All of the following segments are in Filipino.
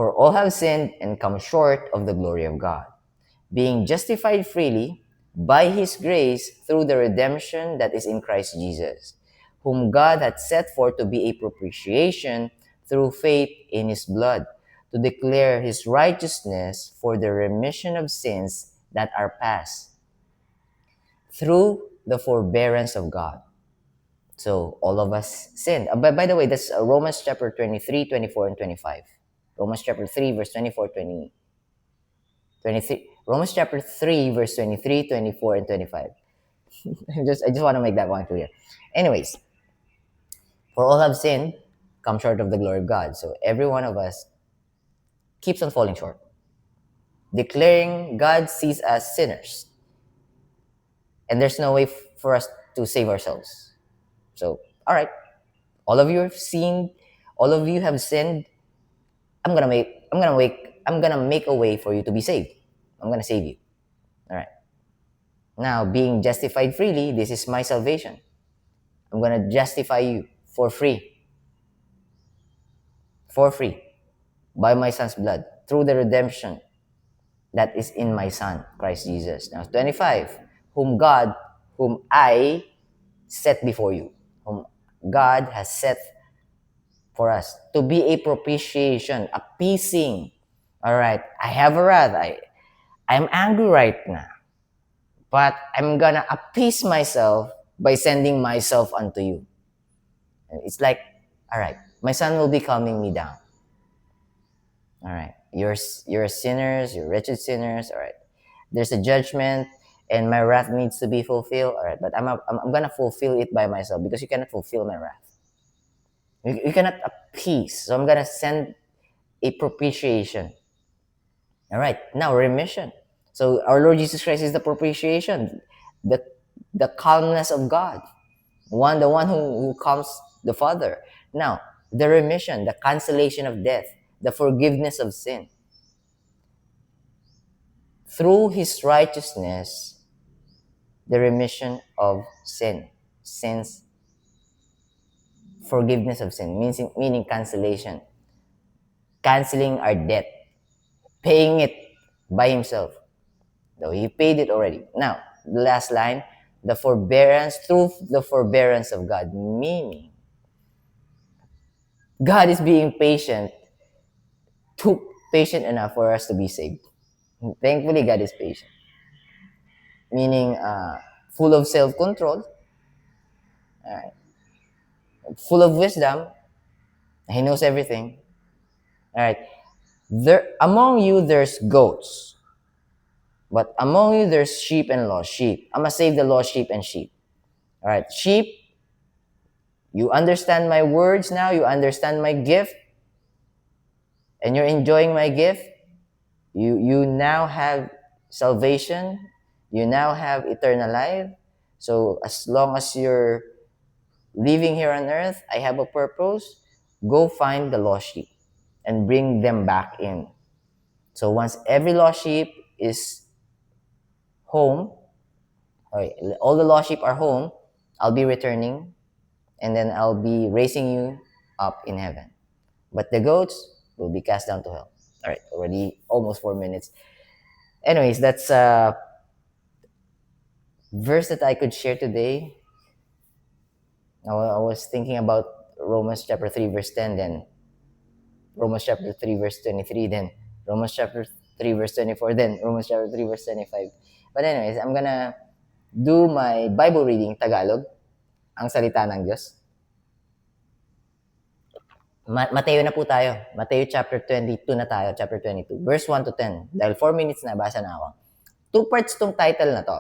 For all have sinned and come short of the glory of God, being justified freely by his grace through the redemption that is in Christ Jesus, whom God hath set forth to be a propitiation through faith in his blood, to declare his righteousness for the remission of sins that are past, through the forbearance of God. So all of us sinned. By the way, that's Romans chapter 23, 24, and 25. Romans chapter 3, verse 24, 23. Romans chapter 3, verse 23, 24, and 25. I just want to make that one clear. Anyways, for all have sinned, come short of the glory of God. So every one of us keeps on falling short. Declaring God sees us sinners. And there's no way for us to save ourselves. So, all right, all of you have sinned, all of you have sinned. I'm gonna make a way for you to be saved. I'm gonna save you. All right. Now, being justified freely, this is my salvation. I'm gonna justify you for free, by my son's blood, through the redemption that is in my son, Christ Jesus. Now, 25, whom I set before you, whom God has set for us to be a propitiation, appeasing. All right, I have a wrath. I'm angry right now, but I'm gonna appease myself by sending myself unto you. It's like, all right, my son will be calming me down. All right, you're sinners, you're wretched sinners. All right, there's a judgment, and my wrath needs to be fulfilled. All right, but I'm gonna fulfill it by myself because you cannot fulfill my wrath. You cannot appease, so I'm gonna send a propitiation. All right, now remission. So our Lord Jesus Christ is the propitiation, the calmness of God, the one who calms the Father. Now, the remission, the cancellation of death, the forgiveness of sin. Through his righteousness, the remission of sins, forgiveness of sin, meaning cancellation, canceling our debt, paying it by himself. Though he paid it already. Now, the last line, the forbearance, through the forbearance of God, meaning God is being too patient enough for us to be saved. Thankfully, God is patient. Meaning, full of self-control, full of wisdom. He knows everything. All right. Among you, there's goats. But among you, there's sheep and lost sheep. I'm going to save the lost sheep and sheep. All right. Sheep, you understand my words now. You understand my gift. And you're enjoying my gift. You now have salvation. You now have eternal life. So as long as you're living here on earth, I have a purpose. Go find the lost sheep and bring them back in. So once every lost sheep is home, all the lost sheep are home, I'll be returning, and then I'll be raising you up in heaven. But the goats will be cast down to hell. All right, already almost 4 minutes. Anyways, that's a verse that I could share today. I was thinking about Romans chapter 3, verse 10, then Romans chapter 3, verse 23, then Romans chapter 3, verse 24, then Romans chapter 3, verse 25. But anyways, I'm gonna do my Bible reading, Tagalog, ang salita ng Diyos. Mateo na po tayo. Mateo chapter 22 na tayo, chapter 22, verse 1 to 10. Dahil 4 minutes na, basa na ako. 2 parts tong title na to.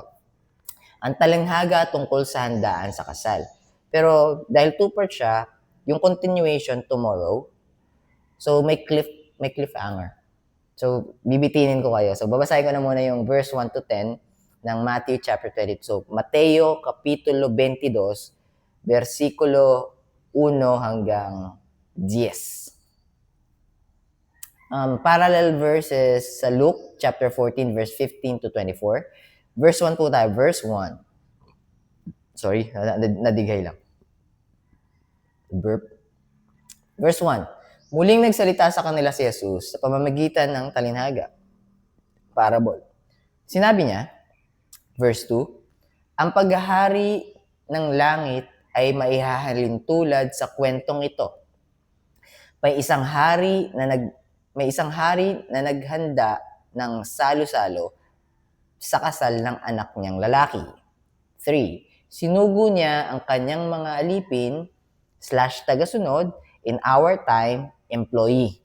Ang talinghaga tungkol sa handaan sa kasal. Pero dahil 2 parts siya, yung continuation tomorrow, so may cliffhanger. So bibitinin ko kayo. So babasahin ko na muna yung verse 1 to 10 ng Matthew chapter 22. So Mateo kapitulo 22, versikulo 1 hanggang 10. Parallel verses sa Luke chapter 14 verse 15 to 24. Verse 1 po tayo. Verse 1. Sorry, nadigay lang. Burp. Verse 1. Muling nagsalita sa kanila si Jesus sa pamamagitan ng talinhaga, parable. Sinabi niya, verse 2, ang paghahari ng langit ay maihahalin tulad sa kwentong ito. May isang hari na naghanda ng salo-salo sa kasal ng anak niyang lalaki. 3. Sinugo niya ang kanyang mga alipin / tagasunod, in our time, employee.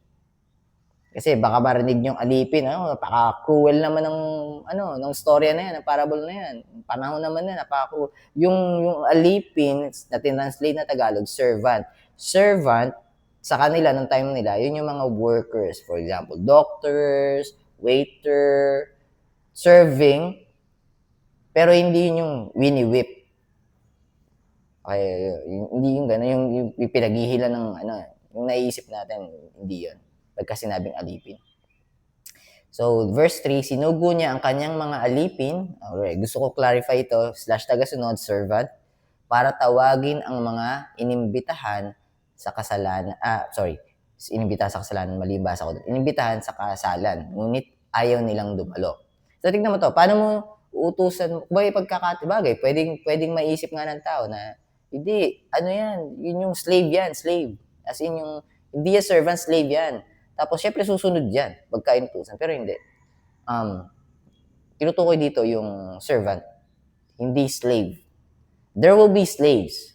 Kasi baka marinig niyong alipin, napaka-cruel naman ng storya na yan, ng parable na yan. Panahon naman na, napaka-cruel. Yung alipin, na tinranslate na Tagalog, servant. Servant, sa kanila, nung time nila, yun yung mga workers. For example, doctors, waiter, serving, pero hindi yun yung wini-whip. Okay, hindi yung gano'n, yung pinaghihilan ng yung naiisip natin, hindi yun. Pagka sinabing alipin. So, verse 3, sinugo niya ang kanyang mga alipin, gusto ko clarify ito, / tagasunod, servant, para tawagin ang mga inimbitahan sa kasalanan, inimbitahan sa kasalanan, mali basa ko doon, inimbitahan sa kasalan, ngunit ayaw nilang dumalo. So, tignan mo to, paano mo uutusan, bagay, pwedeng maisip nga ng tao na, hindi, yun yung slave yan, slave. As in yung, hindi yung servant, slave yan. Tapos, syempre, susunod yan, pagka-inutusan. Pero hindi. Tinutukoy dito yung servant, hindi slave. There will be slaves.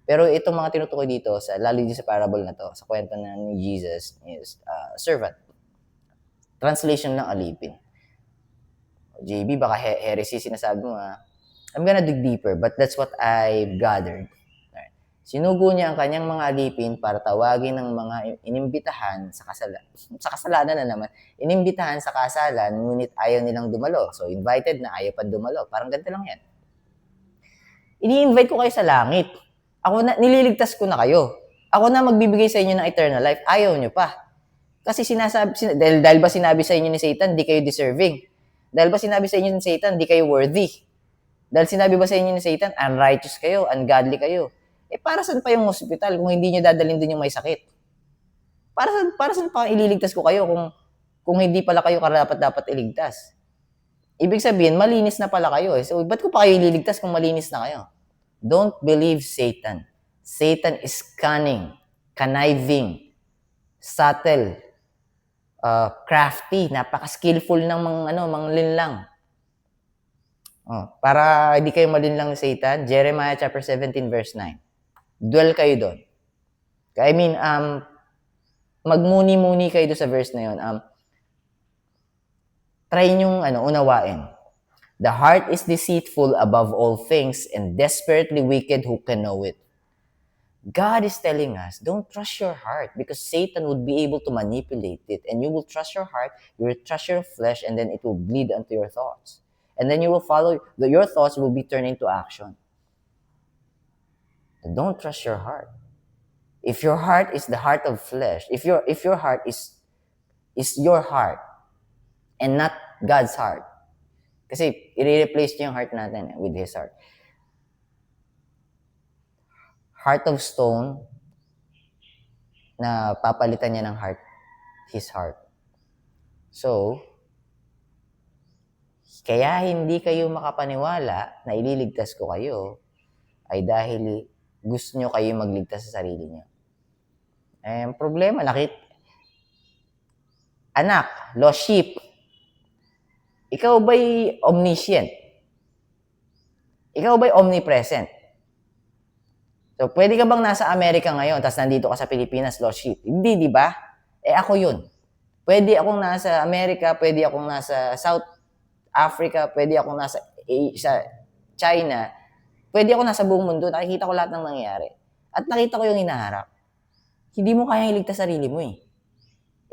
Pero itong mga tinutukoy dito, lalo dito sa parable na to, sa kwento na ni Jesus, is servant. Translation ng alipin. JB, baka heresy sinasabi mo, I'm gonna dig deeper, but that's what I've gathered. Sinugo niya ang kanyang mga alipin para tawagin ng mga inimbitahan sa kasalan. Sa kasalanan na naman, inimbitahan sa kasalan, ngunit ayaw nilang dumalo. So, invited na, ayaw pa dumalo. Parang ganito lang yan. Ini-invite ko kayo sa langit. Nililigtas ko na kayo. Ako na magbibigay sa inyo ng eternal life. Ayaw nyo pa. Kasi dahil ba sinabi sa inyo ni Satan, di kayo deserving? Dahil ba sinabi sa inyo ni Satan, di kayo worthy? Dahil sinabi ba sa inyo ni Satan, unrighteous kayo, ungodly kayo? Para saan pa yung hospital kung hindi nyo dadalhin dun yung may sakit? Para saan pa ililigtas ko kayo kung hindi pala kayo karapat-dapat iligtas? Ibig sabihin, malinis na pala kayo. So, ba't ko pa kayo ililigtas kung malinis na kayo? Don't believe Satan. Satan is cunning, conniving, subtle, crafty, napaka-skillful ng mga linlang. Para hindi kayo malinlang ni Satan, Jeremiah chapter 17 verse 9. Dwell kayo doon. Magmuni-muni kayo doon sa verse na yun. Try nyong unawain. The heart is deceitful above all things and desperately wicked, who can know it? God is telling us, don't trust your heart because Satan would be able to manipulate it, and you will trust your heart, you will trust your flesh, and then it will bleed onto your thoughts. And then you will follow, your thoughts will be turned into action. Don't trust your heart. If your heart is the heart of flesh, if your heart is your heart and not God's heart, kasi i-replace niyo yung heart natin with His heart. Heart of stone na papalitan niya ng heart, His heart. So, kaya hindi kayo makapaniwala na ililigtas ko kayo ay dahil gusto nyo kayo magligtas sa sarili nyo. Ang problema, anak, lost sheep, ikaw ba'y omniscient? Ikaw ba'y omnipresent? So, pwede ka bang nasa Amerika ngayon, tapos nandito ka sa Pilipinas, lost sheep? Hindi, di ba? Ako yun. Pwede akong nasa Amerika, pwede akong nasa South Africa, pwede akong nasa China, pwede ako nasa buong mundo, nakikita ko lahat ng nangyayari. At nakita ko yung hinaharap. Hindi mo kayang iligtas sarili mo eh.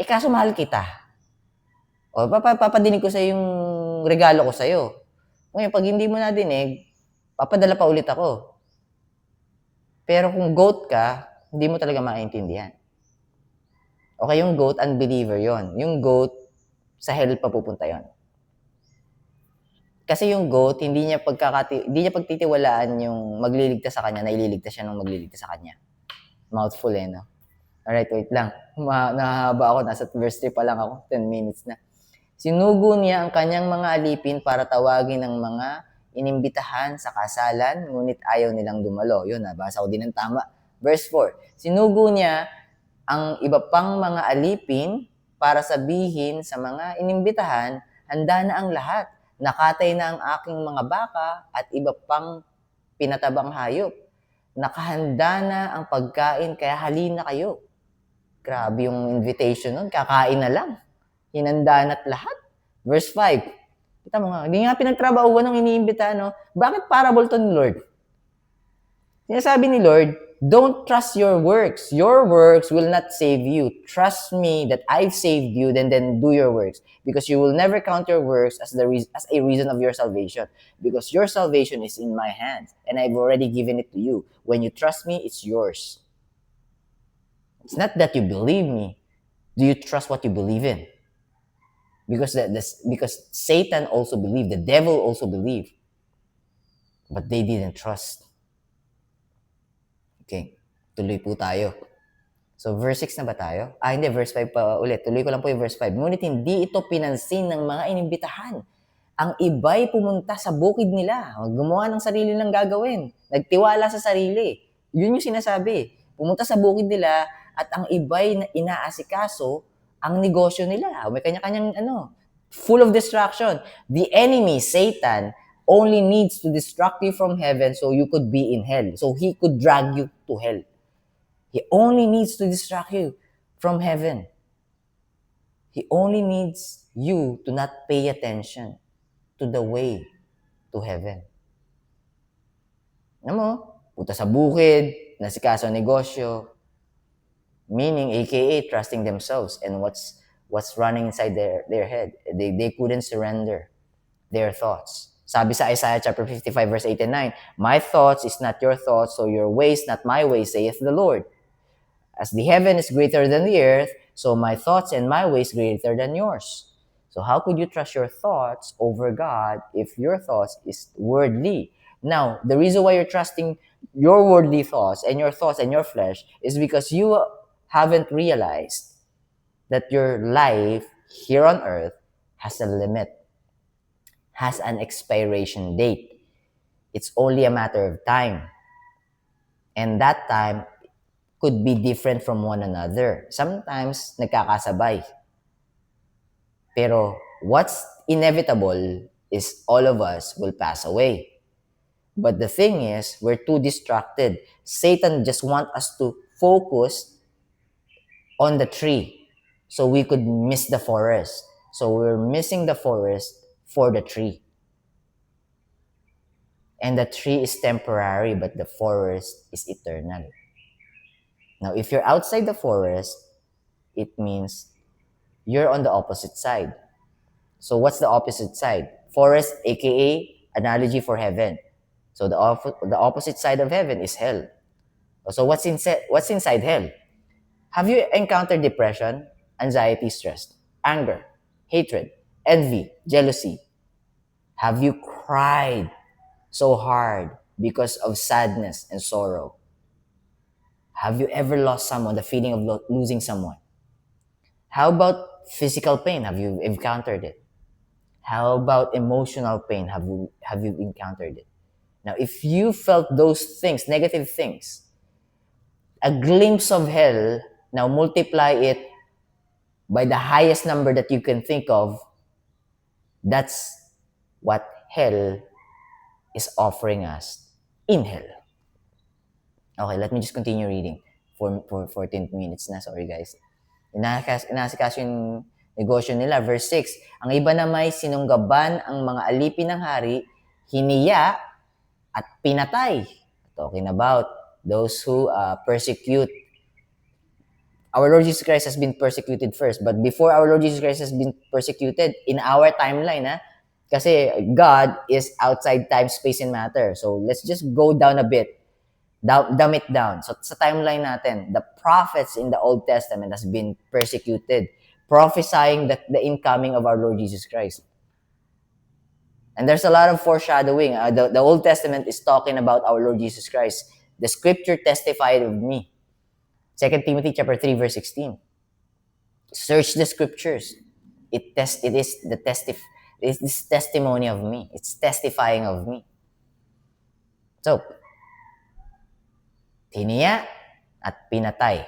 Kaso mahal kita. O, papadinig ko sa yung regalo ko sa'yo. Ngayon, pag hindi mo nadinig, papadala pa ulit ako. Pero kung goat ka, hindi mo talaga maintindihan. Okay, yung goat, unbeliever yon. Yung goat, sa hell pa pupunta yon. Kasi yung goat, hindi niya pagtitiwalaan yung magliligtas sa kanya, na ililigtas siya nung magliligtas sa kanya. Mouthful no? Alright, wait lang. Nahahaba ako. Nasa verse 3 pa lang ako. 10 minutes na. Sinugo niya ang kanyang mga alipin para tawagin ng mga inimbitahan sa kasalan, ngunit ayaw nilang dumalo. Yun, nabasa ko din ng tama. Verse 4. Sinugo niya ang iba pang mga alipin para sabihin sa mga inimbitahan, handa na ang lahat. Nakatay na ang aking mga baka at iba pang pinatabang hayop. Nakahanda na ang pagkain, kaya halina kayo. Grabe yung invitation nun. Kakain na lang. Hinanda na't lahat. Verse 5. Kita mo nga, hindi nga pinagtrabahuan ng iniimbita, no? Bakit parable to ni Lord? Sinasabi ni Lord, don't trust your works. Your works will not save you. Trust me that I've saved you, then do your works. Because you will never count your works as a reason of your salvation. Because your salvation is in my hands, and I've already given it to you. When you trust me, it's yours. It's not that you believe me. Do you trust what you believe in? Because Satan also believed, the devil also believed, but they didn't trust. Okay, tuloy po tayo. So, verse 6 na ba tayo? Hindi, verse 5 pa ulit. Tuloy ko lang po yung verse 5. Ngunit hindi ito pinansin ng mga inimbitahan. Ang iba'y pumunta sa bukid nila. Gumawa ng sarili lang gagawin. Nagtiwala sa sarili. Yun yung sinasabi. Pumunta sa bukid nila at ang iba'y inaasikaso ang negosyo nila. May kanya-kanyang full of distraction. The enemy, Satan, only needs to distract you from heaven so you could be in hell. So he could drag you to hell. He only needs to distract you from heaven. He only needs you to not pay attention to the way to heaven. Alam mo, punta sa bukid, nasikaso ang negosyo, meaning aka trusting themselves and what's running inside their head. They couldn't surrender their thoughts. Sabi sa Isaiah chapter 55 verse 8 and 9, my thoughts is not your thoughts, so your ways not my ways, saith the Lord. As the heaven is greater than the earth, so my thoughts and my ways greater than yours. So how could you trust your thoughts over God if your thoughts is worldly? Now, the reason why you're trusting your worldly thoughts and your flesh is because you haven't realized that your life here on earth has a limit, has an expiration date. It's only a matter of time. And that time could be different from one another. Sometimes, nagkakasabay. Pero, what's inevitable is all of us will pass away. But the thing is, we're too distracted. Satan just wants us to focus on the tree so we could miss the forest. So we're missing the forest for the tree. And the tree is temporary, but the forest is eternal. Now, if you're outside the forest, it means you're on the opposite side. So what's the opposite side? Forest, aka analogy for heaven. So the opposite side of heaven is hell. So what's inside hell? Have you encountered depression, anxiety, stress, anger, hatred, envy, jealousy? Have you cried so hard because of sadness and sorrow? Have you ever lost someone, the feeling of losing someone? How about physical pain? Have you encountered it? How about emotional pain? Have you encountered it? Now, if you felt those things, negative things, a glimpse of hell, now multiply it by the highest number that you can think of, that's what hell is offering us in hell. Okay, let me just continue reading for 14 minutes na. Sorry guys. Inasikaso yung negosyo nila. Verse 6, ang iba na may sinunggaban ang mga alipin ng hari, hiniya at pinatay. Talking about those who persecute. Our Lord Jesus Christ has been persecuted first. But before our Lord Jesus Christ has been persecuted, in our timeline, kasi God is outside time, space, and matter. So let's just go down a bit. Dumb it down. So sa timeline natin, the prophets in the Old Testament has been persecuted, prophesying the incoming of our Lord Jesus Christ. And there's a lot of foreshadowing. The Old Testament is talking about our Lord Jesus Christ. The scripture testified of me. 2 Timothy chapter 3, verse 16. Search the scriptures. It is this testimony of me. It's testifying of me. So, tiniya at pinatay.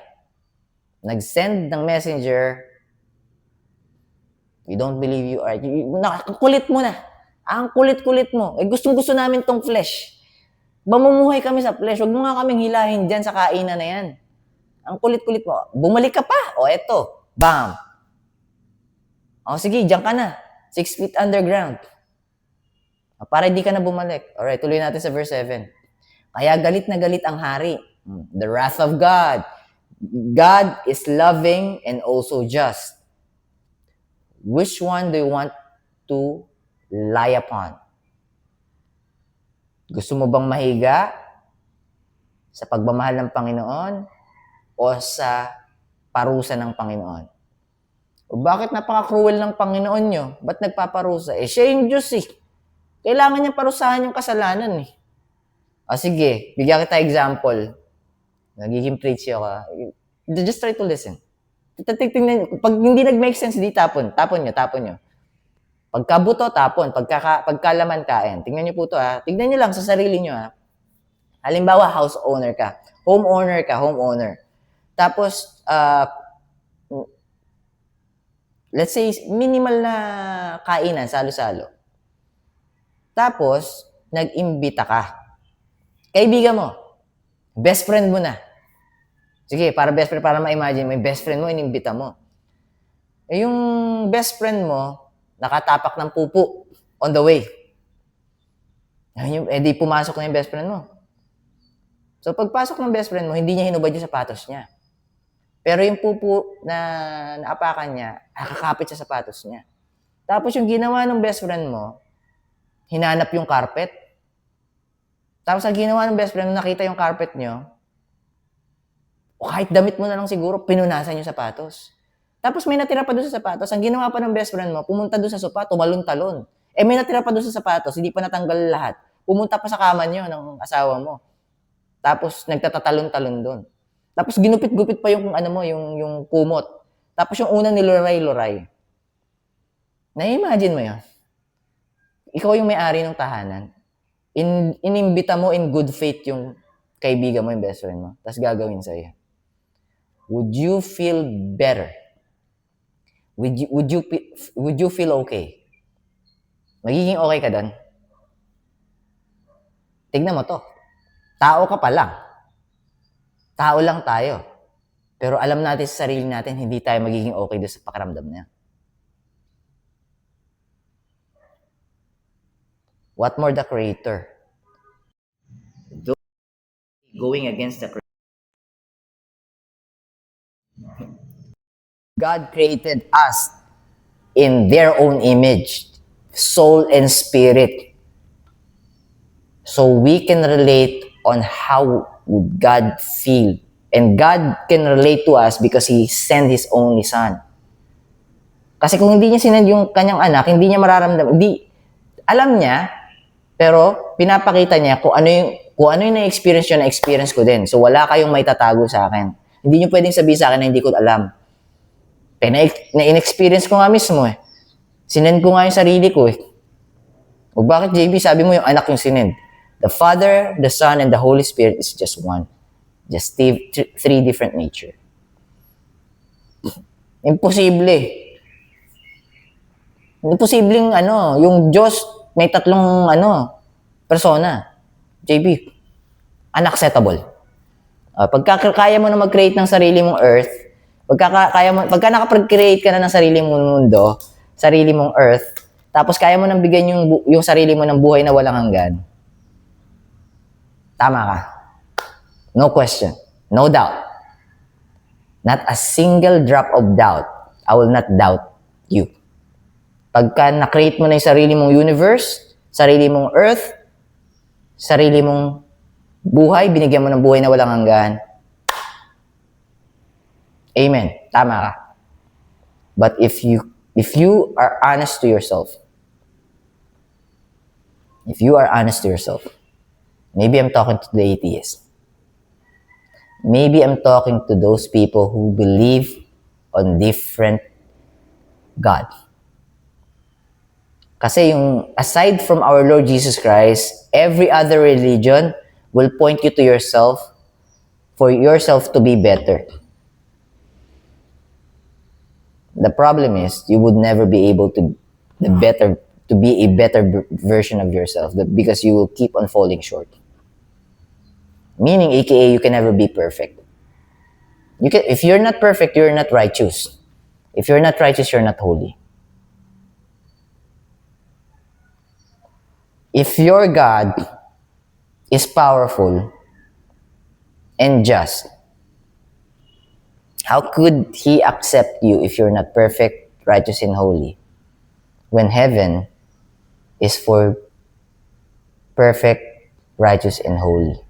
Nag-send ng messenger, we don't believe you are. Kulit mo na. Ang kulit-kulit mo. Gustong-gusto namin tong flesh. Mamumuhay kami sa flesh. Huwag mo nga kaming hilahin dyan sa kainan na yan. Ang kulit-kulit mo. Bumalik ka pa. O, eto. Bam. O, sige, dyan ka na. 6 feet underground. Para hindi ka na bumalik. Alright, tuloy natin sa verse 7. Kaya galit na galit ang hari. The wrath of God. God is loving and also just. Which one do you want to lie upon? Gusto mo bang mahiga sa pagmamahal ng Panginoon o sa parusa ng Panginoon? O bakit napaka-cruel ng Panginoon nyo? Ba't nagpaparusa? Siya yung Diyos eh. Kailangan niya parusahan yung kasalanan eh. O sige, bigyan kita example. Nagiging preachy ako. Just try to listen. Pag hindi nag-make sense, di tapon. Tapon nyo. Pagkabuto, tapon. Pagkalaman, kain. Tingnan nyo po ito ha. Tingnan nyo lang sa sarili nyo ha. Halimbawa, house owner ka. Homeowner. Tapos, let's say, minimal na kainan, salo-salo. Tapos, nag-imbita ka. Kaibigan mo. Best friend mo na. Sige, para ma-imagine mo, yung best friend mo, inimbita mo. Yung best friend mo, nakatapak ng pupu on the way. Di pumasok na yung best friend mo. So, pagpasok ng best friend mo, hindi niya hinubad yung sapatos niya. Pero yung pupu na naapakan niya, nakakapit sa sapatos niya. Tapos yung ginawa ng best friend mo, hinanap yung carpet. Tapos ang ginawa ng best friend mo, nakita yung carpet nyo, o kahit damit mo na lang siguro, pinunasan yung sapatos. Tapos may natira pa doon sa sapatos. Ang ginawa pa ng best friend mo, pumunta doon sa sopa, tumalon-talon. May natira pa doon sa sapatos, hindi pa natanggal lahat. Pumunta pa sa kama nyo ng asawa mo. Tapos nagtatatalon-talon doon. Tapos ginupit-gupit pa yung yung kumot. Tapos yung unang niluray-luray. Na-imagine mo yun? Ikaw yung may-ari ng tahanan. Inimbita mo in good faith yung kaibigan mo, yung best friend mo. Tapos gagawin sa'yo. Would you feel better? Would you feel okay? Magiging okay ka doon? Tignan mo to. Tao ka pa lang. Tao lang tayo. Pero alam natin sa sarili natin, hindi tayo magiging okay doon sa pakiramdam na yan. What more the Creator? Going against the Creator. God created us in their own image, soul and spirit. So we can relate on how would God feel. And God can relate to us because He sent His only Son. Kasi kung hindi niya sinend yung kanyang anak, hindi niya mararamdaman. Alam niya, pero pinapakita niya kung ano yung na-experience niya, na-experience ko din. So wala kayong may tatago sa akin. Hindi niyo pwedeng sabihin sa akin na hindi ko alam. Na-in-experience ko nga mismo eh. Sinend ko nga yung sarili ko eh. O bakit JB, sabi mo yung anak yung sinend? The Father, the Son, and the Holy Spirit is just one. Just three different nature. Imposible. Imposibleng yung Diyos may tatlong persona. JB, unacceptable. Pagka kaya mo na mag-create ng sarili mong earth, pagka nakapag-create ka na ng sarili mong mundo, sarili mong earth, tapos kaya mo nang bigyan yung sarili mo ng buhay na walang hanggan, tama ka. No question. No doubt. Not a single drop of doubt. I will not doubt you. Pagka na-create mo na yung sarili mong universe, sarili mong earth, sarili mong buhay, binigyan mo ng buhay na walang hanggan, amen. Tama ka. But if you are honest to yourself, maybe I'm talking to the atheist. Maybe I'm talking to those people who believe on different God. Kasi yung aside from our Lord Jesus Christ, every other religion will point you to yourself for yourself to be better. The problem is you would never be able to be a better version of yourself because you will keep on falling short. Meaning, aka you can never be perfect. If you're not perfect, you're not righteous. If you're not righteous, you're not holy. If your God is powerful and just, how could He accept you if you're not perfect, righteous, and holy? When heaven is for perfect, righteous, and holy.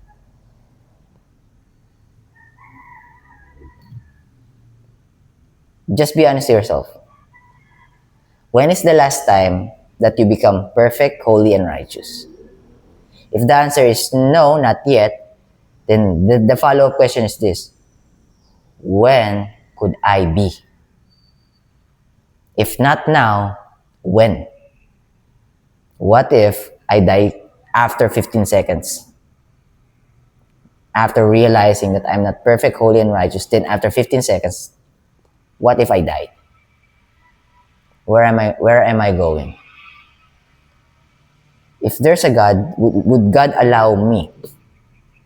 Just be honest to yourself. When is the last time that you become perfect, holy, and righteous? If the answer is no, not yet, then the follow-up question is this: when could I be? If not now, when? What if I die after 15 seconds? After realizing that I'm not perfect, holy, and righteous, then after 15 seconds, what if I died? Where am I going? If there's a God, would God allow me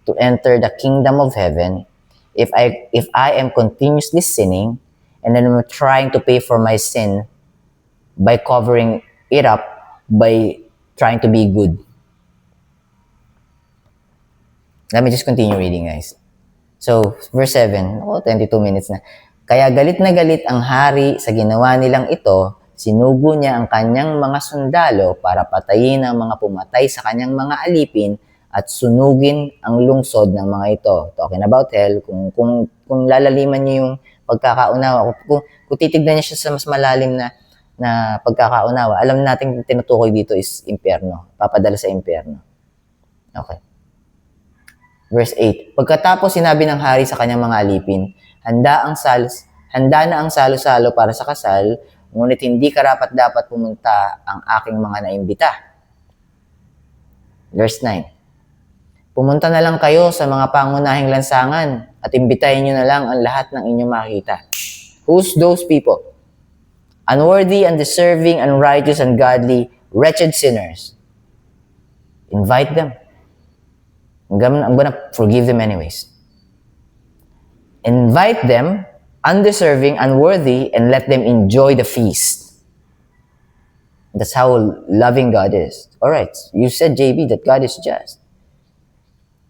to enter the kingdom of heaven if I am continuously sinning and then I'm trying to pay for my sin by covering it up by trying to be good? Let me just continue reading, guys. So, verse 7, 22 minutes na. Kaya galit na galit ang hari sa ginawa nilang ito, sinugo niya ang kanyang mga sundalo para patayin ang mga pumatay sa kanyang mga alipin at sunugin ang lungsod ng mga ito. Talking about hell, kung lalaliman niyo yung pagkakaunawa, kung titignan niyo siya sa mas malalim na pagkakaunawa, alam natin tinutukoy dito is impyerno, papadala sa impyerno. Okay. Verse 8, pagkatapos sinabi ng hari sa kanyang mga alipin, handa na ang salo-salo para sa kasal, ngunit hindi karapat-dapat pumunta ang aking mga naimbita. Verse 9, pumunta na lang kayo sa mga pangunahing lansangan at imbitahin nyo na lang ang lahat ng inyong makita. Who's those people? Unworthy, undeserving, unrighteous, ungodly, wretched sinners. Invite them. I'm gonna forgive them anyways. Invite them, undeserving, unworthy, and let them enjoy the feast. That's how loving God is. Alright, you said, JB, that God is just.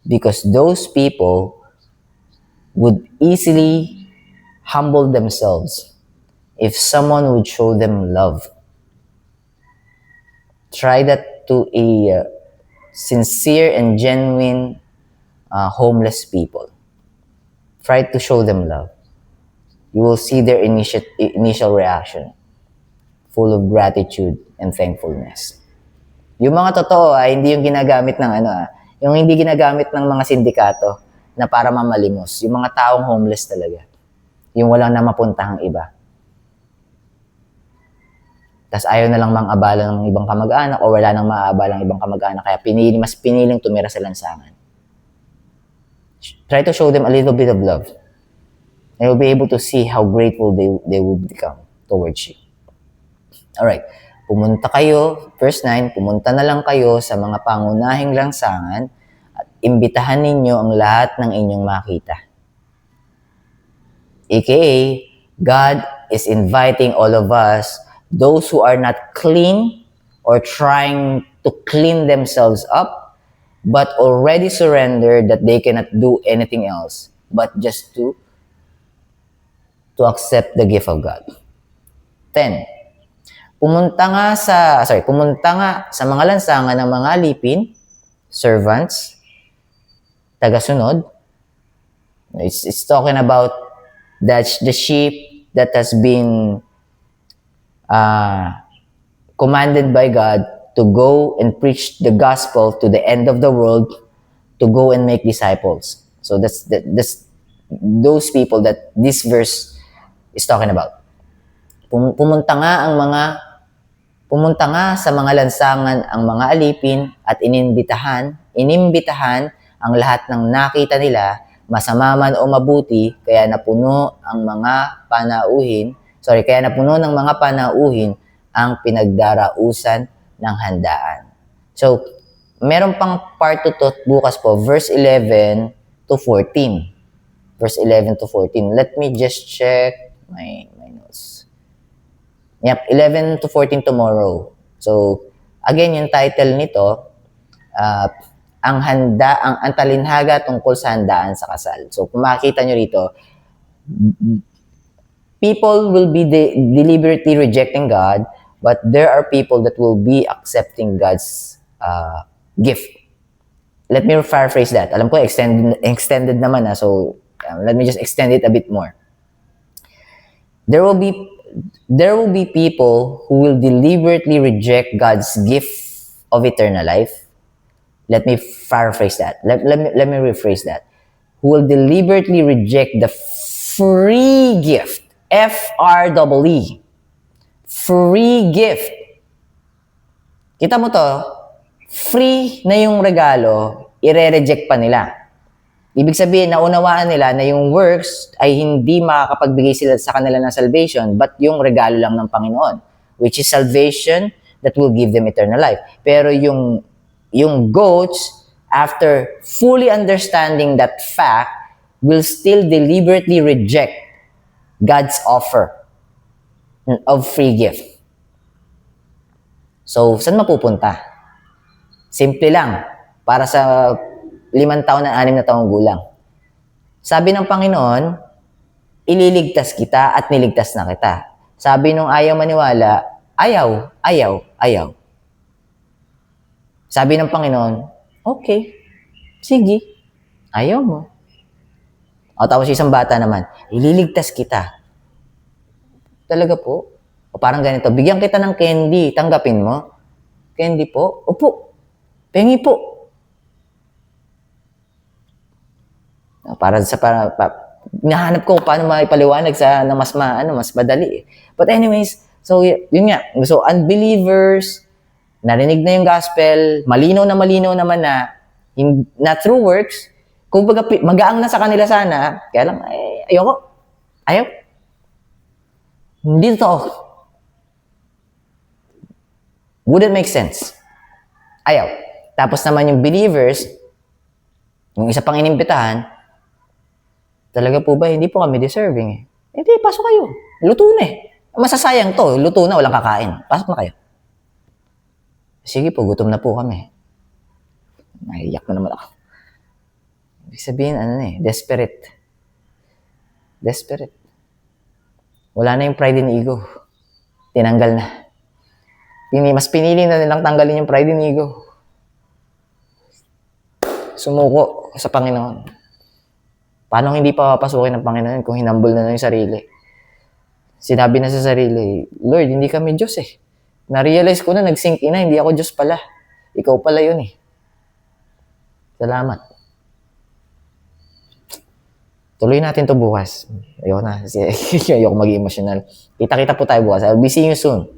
Because those people would easily humble themselves if someone would show them love. Try that to a sincere and genuine homeless people. Try to show them love. You will see their initial reaction, full of gratitude and thankfulness. Yung mga totoo hindi yung ginagamit ng yung hindi ginagamit ng mga sindikato na para mamalimos. Yung mga taong homeless talaga. Yung walang na mapuntahang iba. Tas ayaw na lang mang-abala ng ibang kamag-anak o wala nang maabala ng ibang kamag-anak kaya mas piniling tumira sa lansangan. Try to show them a little bit of love. And you'll be able to see how grateful they will become towards you. Alright, pumunta kayo, verse 9, pumunta na lang kayo sa mga pangunahing lansangan at imbitahan ninyo ang lahat ng inyong makita. AKA, God is inviting all of us, those who are not clean or trying to clean themselves up, but already surrendered that they cannot do anything else but just to accept the gift of God. 10. Pumunta nga sa mga lansangan ng mga alipin, servants, tagasunod. It's talking about the sheep that has been commanded by God to go and preach the gospel to the end of the world, to go and make disciples. So that's those people that this verse is talking about. Pumunta nga sa mga lansangan ang mga alipin at inimbitahan ang lahat ng nakita nila, masama man o mabuti, kaya napuno ng mga panauhin ang pinagdarausan ng handaan. So, meron pang part 2 to bukas po, verse 11 to 14. Verse 11 to 14. Let me just check my notes. Yep, 11 to 14 tomorrow. So, again, yung title nito, ang talinhaga tungkol sa handaan sa kasal. So, kung makikita nyo rito, people will be deliberately rejecting God, but there are people that will be accepting God's gift. Let me paraphrase that. Alam ko, extended naman so let me just extend it a bit more. There will be people who will deliberately reject God's gift of eternal life. Let me paraphrase that. Let me rephrase that. Who will deliberately reject the free gift. F-R-E-E. Free gift. Kita mo to, free na yung regalo, ire-reject pa nila. Ibig sabihin, naunawaan nila na yung works ay hindi makakapagbigay sila sa kanila ng salvation, but yung regalo lang ng Panginoon, which is salvation that will give them eternal life. Pero yung goats, after fully understanding that fact, will still deliberately reject God's offer of free gift. So, saan mapupunta? Simple lang. Para sa 5 taon na 6 na taong gulang. Sabi ng Panginoon, ililigtas kita at niligtas na kita. Sabi nung ayaw maniwala, ayaw. Sabi ng Panginoon, okay, sige, ayaw mo. O tapos isang bata naman, ililigtas kita. Talaga po? O parang ganito, bigyan kita ng candy, tanggapin mo? Candy po? Opo, pengi po. Nahanap ko paano maipaliwanag na mas madali. But anyways, so yun nga. So unbelievers, narinig na yung gospel, malinaw naman na through works, kung magaang na sa kanila sana, kaya lang, ayaw. Hindi totoo. Wouldn't make sense. Ayaw. Tapos naman yung believers, yung isa pang inimbitahan, talaga po ba, hindi po kami deserving Hindi, pasok kayo. Luto na Masasayang to, luto na, walang kakain. Pasok na kayo. Sige po, gutom na po kami. Naiyak na naman ako. Ibig sabihin, desperate. Desperate. Wala na yung pride and ego. Tinanggal na. Mas pinili na nilang tanggalin yung pride and ego. Sumuko sa Panginoon. Paano hindi pa papasukin ng Panginoon kung hinambol na yung sarili? Sinabi na sa sarili, Lord, hindi kami Diyos Na-realize ko na, nag-sink in na, hindi ako Diyos pala. Ikaw pala yun Salamat. Tuloy natin to bukas. Ayoko maging emotional. Kita-kita po tayo bukas. I'll be seeing you soon.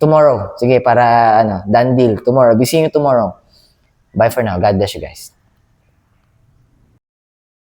Tomorrow. Sige, para done deal. Tomorrow. I'll be seeing you tomorrow. Bye for now. God bless you guys.